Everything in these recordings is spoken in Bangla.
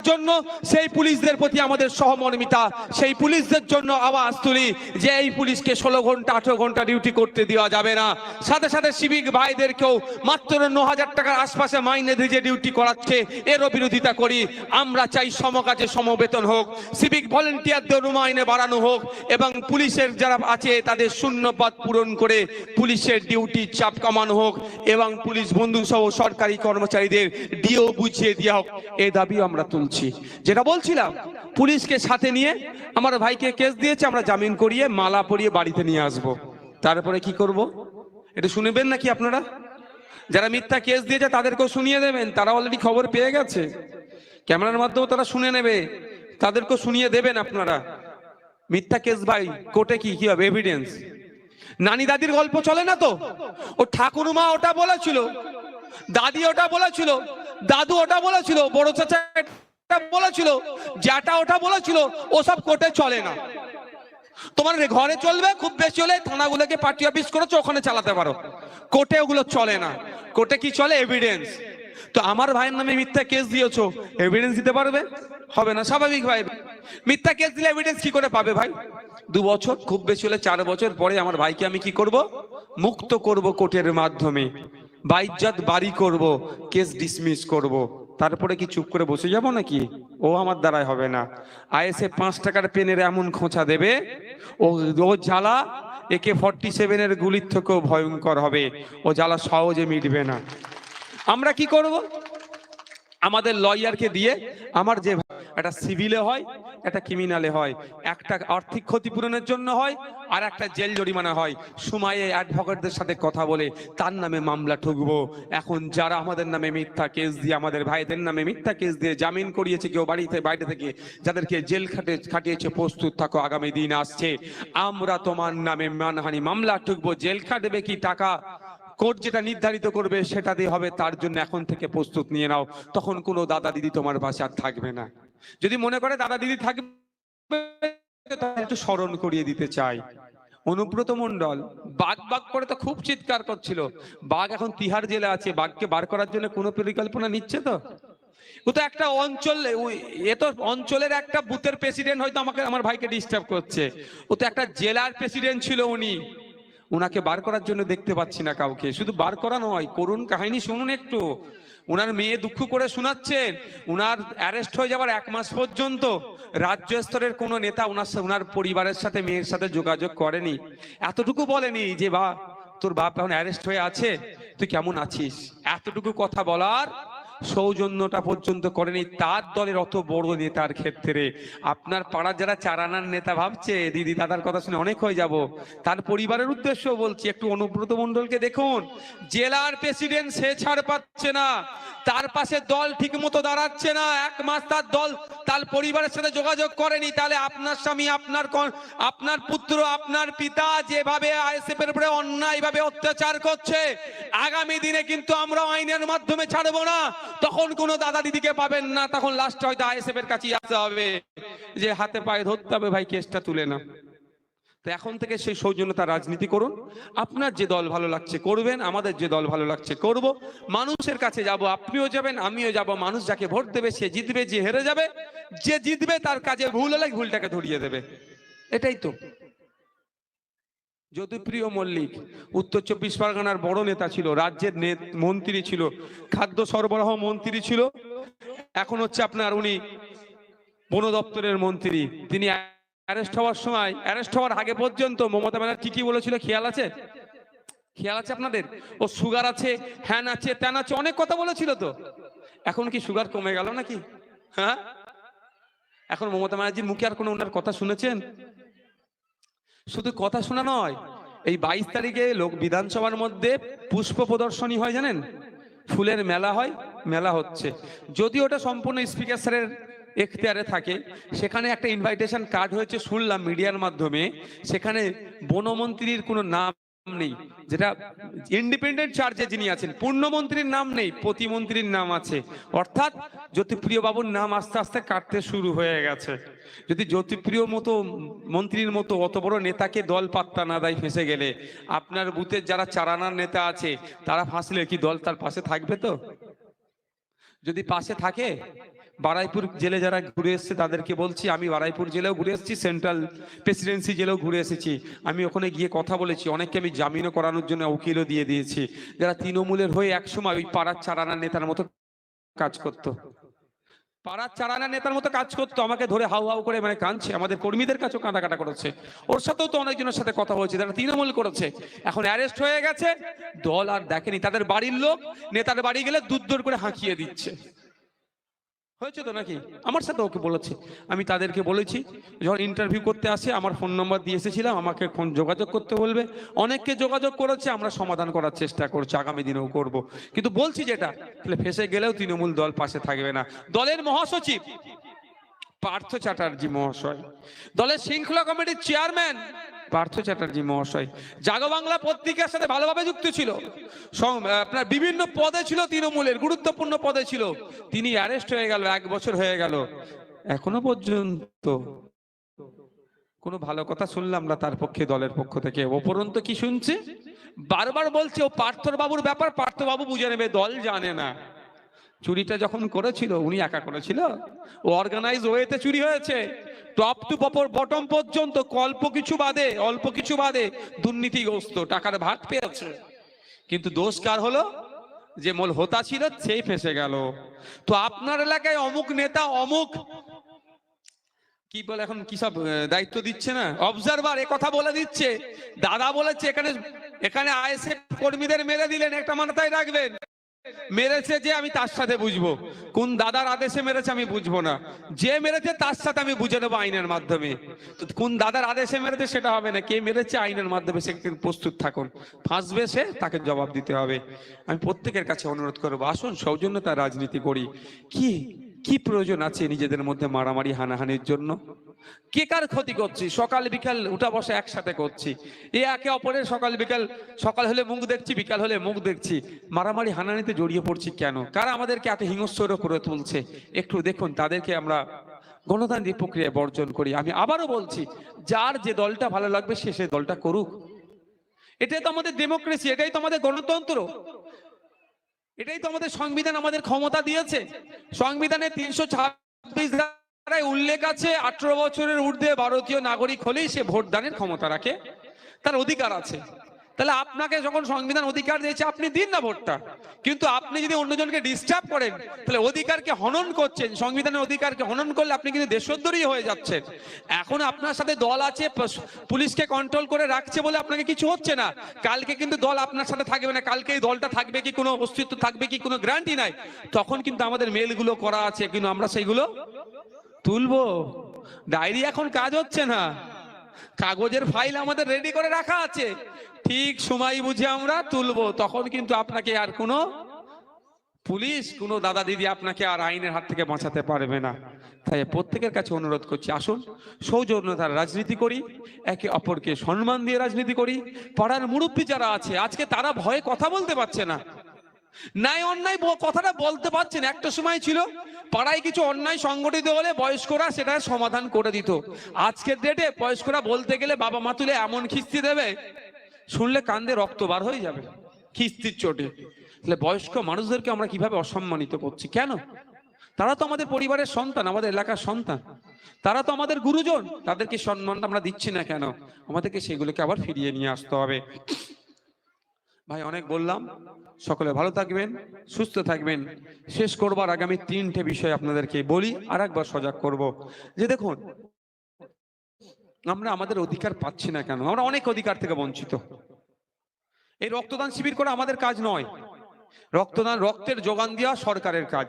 জন্য সেই পুলিশদের প্রতি আমাদের সহমর্মিতা, সেই পুলিশদের জন্য আওয়াজ তুলি যে এই পুলিশকে 16 ঘন্টা 18 ঘন্টা ডিউটি করতে দেওয়া যাবে না। সাথে সাথে সিভিক ভাইদেরকেও মাত্র 9,000 টাকার আশপাশে মাইনে দিয়ে যে ডিউটি করাচ্ছে এরও বিরোধিতা করি। আমরা চাই সমকাজে সমবেতন হোক, সিভিক ভলেন্টিয়ারদের মাইনে বাড়ানো হোক এবং পুলিশের যারা আছে তাদের শূন্যপদ পূরণ করে পুলিশের ডিউটির চাপ কমানো হোক এবং পুলিশ বন্ধু সহ সরকারি কর্মচারীদের ডিও বুঝিয়ে দেওয়া হোক। এই দাবিও আমরা তুলছি। যেটা বলছিলাম, পুলিশকে সাথে নিয়ে আমার ভাইকে কেস দিয়েছে, আমরা জামিন করিয়ে মালা পরিয়ে বাড়িতে নিয়ে আসবো। তারপরে কি করব এটা শুনবেন নাকি আপনারা? যারা মিথ্যা কেস দিয়েছে তাদেরকেও শুনিয়ে দেবেন, তারা অলরেডি খবর পেয়ে গেছে, ক্যামেরার মাধ্যমে তারা শুনে নেবে, তাদেরকেও শুনিয়ে দেবেন আপনারা। মিথ্যা কেস ভাই কোর্টে কি হবে এভিডেন্স? নানি দাদির গল্প চলে না তো? ও ঠাকুরমা ওটা বলেছিল, দাদি ওটা বলেছিল, দাদু ওটা বলেছিল, বড় চাচা এটা বলেছিল, জ্যাঠা ওটা বলেছিল, ওসব কোর্টে চলে না। তোমার ঘরে চলবে, খুব বেশি হলে থানাগুলোকে পার্টি অফিস করেছো ওখানে চালাতে পারো, কোর্টে ওগুলো চলে না। কোর্টে কি চলে? এভিডেন্স। তো আমার ভাইয়ের নামে মিথ্যা কেস দিয়েছো, এভিডেন্স দিতে পারবে? হবে না, স্বাভাবিক ভাই। মিথ্যা কেস দিলে এভিডেন্স কি করে পাবে ভাই? 2 বছর, খুব বেশি হলে 4 বছর পরে আমার ভাইকে আমি কি করব? মুক্ত করব কোর্টের মাধ্যমে, বাইজ্জত বাড়ি করব, কেস ডিসমিস করব। তারপরে কি চুপ করে বসে যাব নাকি? ও আমার দ্বারাই হবে না। আইএসএ 5 টাকার পেনের এমন খোঁচা দেবে, ও জ্বালা AK-47 এর গুলির থেকেও ভয়ঙ্কর হবে। ও জ্বালা সহজে মিটবে না। আমরা কি করব? আমাদের লয়ারকে দিয়ে, আমার যে একটা সিভিলে হয়, একটা ক্রিমিনালে হয়, একটা আর্থিক ক্ষতিপূরণের জন্য হয়, আর একটা জেল জরিমানা হয়। সময়ে অ্যাডভোকেটদের সাথে কথা বলে তার নামে মামলা ঠুকবো। এখন যারা আমাদের নামে মিথ্যা কেস দিয়ে, আমাদের ভাইদের নামে মিথ্যা কেস দিয়ে জামিন করিয়েছে কেউ বাড়িতে বাইরে থেকে, যাদেরকে জেল খাটিয়েছে, প্রস্তুত থাকো, আগামী দিন আসছে আমরা তোমার নামে মানহানি মামলা ঠুকবো। জেল খাটবে কি টাকা কোর্ট যেটা নির্ধারিত করবে সেটা দিয়ে হবে, তার জন্য এখন থেকে প্রস্তুত নিয়ে নাও। তখন কোনো দাদা দিদি তোমার পাশে আর থাকবে না। যদি মনে করে দাদা দিদি থাকবে, একটু স্মরণ করিয়ে দিতে চাই, অনুব্রত মণ্ডল বাঘ বাঘ করে তো খুব চিৎকার করছিল। বাঘ এখন তিহার জেলে আছে, বাঘকে বার করার জন্য কোনো পরিকল্পনা নিচ্ছে তো? ও তো একটা অঞ্চলে, এ তো অঞ্চলের একটা বুথের প্রেসিডেন্ট, হয়তো আমাকে আমার ভাইকে ডিস্টার্ব করছে। ও তো একটা জেলার প্রেসিডেন্ট ছিল উনি, ওনাকে বার করার জন্য দেখতে পাচ্ছি না কাউকে। শুধু বার করা নয়, করুণ কাহিনী শুনুন একটু। উনার মেয়ে দুঃখ করে শোনাচ্ছেন, উনার অ্যারেস্ট হয়ে যাবার 1 মাস পর্যন্ত রাজ্য স্তরের কোনো নেতা উনার পরিবারের সাথে, মেয়ের সাথে যোগাযোগ করেনি। এতটুকু বলেনি যে বা তোর বাপ এখন অ্যারেস্ট হয়ে আছে, তুই কেমন আছিস, এতটুকু কথা বলার সৌজন্যটা পর্যন্ত করেনি তার দলের অত বড় নেতার ক্ষেত্রে। আপনার পাড়ার যারা চারানার নেতা ভাবছে দিদি দাদার কথা শুনে অনেক হয়ে যাব, তার পরিবারের উদ্দেশ্য বলছি, একটু অনুব্রত মণ্ডলকে দেখুন। জেলার প্রেসিডেন্ট, সে ছাড় পাচ্ছে না, তার পাশে দল ঠিক মতো দাঁড়াচ্ছে না, 1 মাস তার দল তার পরিবারের সাথে যোগাযোগ করেনি। তাহলে আপনার স্বামী, আপনার পুত্র, আপনার পিতা যেভাবে আইএসএফ এর উপরে অন্যায়ভাবে অত্যাচার করছে, আগামী দিনে কিন্তু আমরা আইনের মাধ্যমে ছাড়বো না। তখন কোনো দাদা দিদিকে পাবেন না, তখন লাস্ট হয়তো আইএসএফ এর কাছে আসতে হবে, যে হাতে পায়ে ধরতে হবে, ভাই কেসটা তুলে না। তো এখন থেকে সেই সৌজন্যতা রাজনীতি করুন। আপনার যে দল ভালো লাগছে করবেন, আমাদের যে দল ভালো লাগছে করব। মানুষের কাছে যাব, আপনিও যাবেন, আমিও যাব। মানুষ যাকে ভোট দেবে সে জিতবে, যে হেরে যাবে, যে জিতবে তার কাজে ভুল হলে ভুলটাকে ধরিয়ে দেবে। এটাই তো। জ্যোতিপ্রিয় মল্লিক উত্তর 24 পরগনার বড় নেতা ছিল, রাজ্যের মন্ত্রী ছিল, খাদ্য সরবরাহ মন্ত্রী ছিল, এখন হচ্ছে আপনার উনি বন দপ্তরের মন্ত্রী। তিনি অ্যারেস্ট হওয়ার সময়, অ্যারেস্ট হওয়ার আগে পর্যন্ত মমতা ব্যানার্জি কি বলেছিল খেয়াল আছে? খেয়াল আছে আপনাদের? ও সুগার আছে, হ্যান আছে, ত্যান আছে, অনেক কথা বলেছিল তো। এখন কি সুগার কমে গেল নাকি? হ্যাঁ, এখন মমতা ব্যানার্জির মুখে আর কোনো ওনার কথা শুনেছেন? শুধু কথা শোনা নয়, এই 22 তারিখে বিধানসভার মধ্যে পুষ্প প্রদর্শনী হয়, জানেন? ফুলের মেলা হয়, মেলা হচ্ছে। যদি ওটা সম্পূর্ণ স্পিকার স্যারের এখতিয়ারে থাকে, সেখানে একটা ইনভাইটেশন কার্ড হয়েছে শুনলাম মিডিয়ার মাধ্যমে, সেখানে বনমন্ত্রীর কোনো নাম নেই, যেটা ইন্ডিপেন্ডেন্ট চার্জে যিনি আছেন, পূর্ণমন্ত্রীর নাম নেই, প্রতিমন্ত্রীর নাম আছে। অর্থাৎ জ্যোতিপ্রিয় বাবুর নাম আস্তে আস্তে কাটতে শুরু হয়ে গেছে। যদি জ্যোতিপ্রিয় মতো মন্ত্রীর মতো অত বড় নেতাকে দল পাত্তা না দেয় ফেঁসে গেলে, আপনার বুথের যারা চারানার নেতা আছে তারা ফাঁসলে কি দল তার পাশে থাকবে? তো যদি পাশে থাকে বারুইপুর জেলে যারা ঘুরে এসেছে তাদেরকে বলছি, আমি বারুইপুর জেলেও ঘুরে এসেছি, সেন্ট্রাল প্রেসিডেন্সি জেলেও ঘুরে এসেছি। আমি ওখানে গিয়ে কথা বলেছি, অনেককে আমি জামিনও করানোর জন্য উকিলও দিয়ে দিয়েছি, যারা তৃণমূলের হয়ে একসময় ওই পাড়ার চারানা নেতার মতো কাজ করতো, পাড়ার চারানা নেতার মতো কাজ করতো, আমাকে ধরে হাউ হাউ করে মানে কাঁদছে, আমাদের কর্মীদের কাছেও কাঁদাকাটা করেছে। ওর সাথেও তো অনেকজনের সাথে কথা বলছে, তারা তৃণমূল করেছে, এখন অ্যারেস্ট হয়ে গেছে, দল আর দেখেনি, তাদের বাড়ির লোক নেতার বাড়ি গেলে দূর করে হাঁকিয়ে দিচ্ছে। হয়েছে তো নাকি? আমার সাথে ওকে বলেছে, আমি তাদেরকে বলেছি যখন ইন্টারভিউ করতে আসে আমার ফোন নম্বর দিয়ে এসেছিলাম, আমাকে ফোন যোগাযোগ করতে বলবে, অনেককে যোগাযোগ করেছে, আমরা সমাধান করার চেষ্টা করছি, আগামী দিনেও করব। কিন্তু বলছি যেটা, তাহলে ফেসে গেলেও তৃণমূল দল পাশে থাকবে না। দলের মহাসচিব পার্থ চ্যাটার্জি মহাশয়, দলের শৃঙ্খলা কমিটির চেয়ারম্যান পার্থ চ্যাটার্জি মহাশয় জাগো বাংলা পত্রিকার সাথে ভালোভাবে যুক্ত ছিল, আপনার বিভিন্ন পদে ছিল, তৃণমূলের গুরুত্বপূর্ণ পদে ছিল, তিনি অ্যারেস্ট হয়ে গেল, 1 বছর হয়ে গেল, এখনো পর্যন্ত কোনো ভালো কথা শুনলাম না তার পক্ষে, দলের পক্ষ থেকে। উপরন্তু কি শুনছে, বারবার বলছে ও পার্থর বাবুর ব্যাপার, পার্থ বাবু বুঝে নেবে, দল জানে না। চুরিটা যখন করেছিল উনি একা করেছিল, ও অর্গানাইজ ওয়েতে চুরি হয়েছে, টপ টু বটম পর্যন্ত, অল্প কিছু বাদে দুর্নীতিগ্রস্ত, টাকার ভাগ পেয়েছে। কিন্তু দোষ কার হলো, যে মূল হোতা ছিল সেই ফেসে গেল। তো আপনার এলাকায় অমুক নেতা অমুক কি বলে, এখন কি সব দায়িত্ব দিচ্ছে না, অবজারভার, এ কথা বলে দিচ্ছে, দাদা বলেছে এখানে আইএসএফ কর্মীদের মেরে দিলেন, একটা মাথায় রাখবেন, মেরেছে যে আমি তার সাথে বুঝবো, কোন দাদার আদেশে মেরেছে আমি বুঝবো না, যে মেরেছে তার সাথে আমি বুঝে নেবো আইনের মাধ্যমে। তো কোন দাদার আদেশে মেরেছে সেটা হবে না, কে মেরেছে আইনের মাধ্যমে সে প্রস্তুত থাকুন, ফাঁসবে সে, তাকে জবাব দিতে হবে। আমি প্রত্যেকের কাছে অনুরোধ করবো, আসুন সৌজন্যতার রাজনীতি করি। কি প্রয়োজন আছে নিজেদের মধ্যে মারামারি হানাহানির জন্য? কে কার ক্ষতি করছি? সকাল বিকাল উঠা বসা একসাথে করছি, এ একে অপরের সকাল হলে মুখ দেখছি, বিকাল হলে মুখ দেখছি, মারামারি হানাহানিতে জড়িয়ে পড়ছি কেন? কারা আমাদেরকে এত হিংস্র করে তুলছে? একটু দেখুন, তাদেরকে আমরা গণতান্ত্রিক প্রক্রিয়া বর্জন করি। আমি আবারও বলছি, যার যে দলটা ভালো লাগবে সে দলটা করুক, এটাই তো আমাদের ডেমোক্রেসি, এটাই তো আমাদের গণতন্ত্র, এটাই তো আমাদের সংবিধান আমাদের ক্ষমতা দিয়েছে। সংবিধানে 326 ধারায় উল্লেখ আছে, 18 বছরের ঊর্ধ্বে ভারতীয় নাগরিক হলেই সে ভোটদানের ক্ষমতা রাখে, তার অধিকার আছে। তাহলে আপনাকে যখন সংবিধান অধিকার দিয়েছে আপনি দিন না ভোটটা, কিন্তু আপনি যদি অন্যজনকে ডিস্টার্ব করেন তাহলে অধিকারকে হনন করছেন, সংবিধানের অধিকারকে হনন করলে আপনি কিন্তু দেশদ্রোহী হয়ে যাচ্ছেন। এখন আপনার সাথে দল আছে, পুলিশকে কন্ট্রোল করে রাখছে বলে আপনাকে কিছু হচ্ছে না, কালকে কিন্তু দল আপনার সাথে থাকবে না, কালকে এই দলটা থাকবে কি, কোনো অস্তিত্ব থাকবে কি, কোনো গ্যারান্টি নাই। তখন কিন্তু আমাদের মেলগুলো করা আছে, কিন্তু আমরা সেইগুলো তুলবো। ডায়েরি এখন কাজ হচ্ছে না, কাগজের ফাইল আমাদের রেডি করে রাখা আছে, ঠিক সময় বুঝে আমরা তুলবো, তখন কিন্তু আপনাকে আর কোনো পুলিশ, কোনো দাদা দিদি আপনাকে আর আইনের হাত থেকে বাঁচাতে পারবে না। তাই প্রত্যেকের কাছে অনুরোধ করছি, আসুন সৌজন্যতার রাজনীতি করি, একে অপরকে সম্মান দিয়ে রাজনীতি করি। পাড়ার মুরব্বী যারা আছে আজকে তারা ভয়ে কথা বলতে পারছে না, নাই অন্যায় কথাটা বলতে পারছেন। একটা সময় ছিল পাড়ায় কিছু অন্যায় সংগঠিত হলে বয়স্করা সেটা সমাধান করে দিত, আজকের ডেটে বয়স্করা বলতে গেলে বাবা মা তুলে এমন খিস্তি দেবে, শুনলে কান্দে রক্ত বার হয়ে যাবে খিস্তির চোটে। তাহলে বয়স্ক মানুষদেরকে আমরা কিভাবে অসম্মানিত করছি কেন? তারা তো আমাদের পরিবারের সন্তান, আমাদের এলাকার সন্তান, তারা তো আমাদের গুরুজন, তাদেরকে সম্মান আমরা দিচ্ছি না কেন? আমাদেরকে সেগুলোকে আবার ফিরিয়ে নিয়ে আসতে হবে। ভাই অনেক বললাম, সকলে ভালো থাকবেন, সুস্থ থাকবেন। শেষ করবার আগামী 3টে বিষয় আপনাদেরকে বলি, আর একবার সজাগ করব যে দেখুন, আমরা আমাদের অধিকার পাচ্ছি না কেন? আমরা অনেক অধিকার থেকে বঞ্চিত। এই রক্তদান শিবির করা আমাদের কাজ নয়, রক্তের যোগান দেওয়া সরকারের কাজ।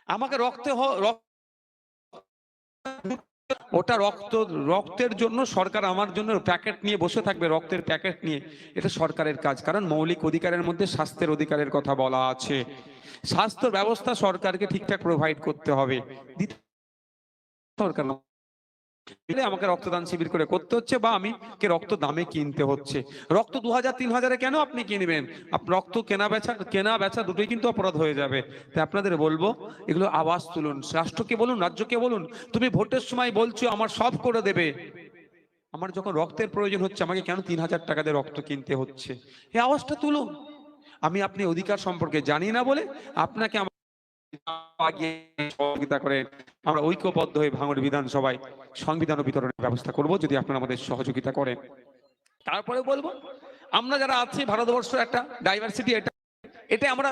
আমাকে ওটা রক্তের জন্য সরকার আমার জন্য প্যাকেট নিয়ে বসে থাকবে, রক্তের প্যাকেট নিয়ে, এটা সরকারের কাজ। কারণ মৌলিক অধিকারের মধ্যে স্বাস্থ্যের অধিকারের কথা বলা আছে, স্বাস্থ্য ব্যবস্থা সরকারকে ঠিকঠাক প্রোভাইড করতে হবে। সরকার আমাকে রক্তদান শিবির করে করতে হচ্ছে, বা আমি রক্ত দামে কিনতে হচ্ছে। রক্ত 2000-3000 কেন আপনি কিনবেন? রক্ত কেনা বেচা দুটোই কিন্তু অপরাধ হয়ে যাবে। তাই আপনাদের বলবো, এগুলো আওয়াজ তুলুন, রাষ্ট্রকে বলুন, রাজ্যকে বলুন, তুমি ভোটের সময় বলছো আমার সব করে দেবে, আমার যখন রক্তের প্রয়োজন হচ্ছে আমাকে কেন 3000 টাকা দিয়ে রক্ত কিনতে হচ্ছে? এই আওয়াজটা তুলুন। আপনি অধিকার সম্পর্কে জানি না বলে আপনাকে সহযোগিতা করে আমরা ঐক্যবদ্ধ হয়ে ভাঙড় বিধানসভায় সংবিধান বিতরণের ব্যবস্থা করব, যদি আপনারা আমাদের সহযোগিতা করেন। তারপরে বলবো, আমরা যারা আছি, ভারতবর্ষ একটা ডাইভার্সিটি, এটা আমরা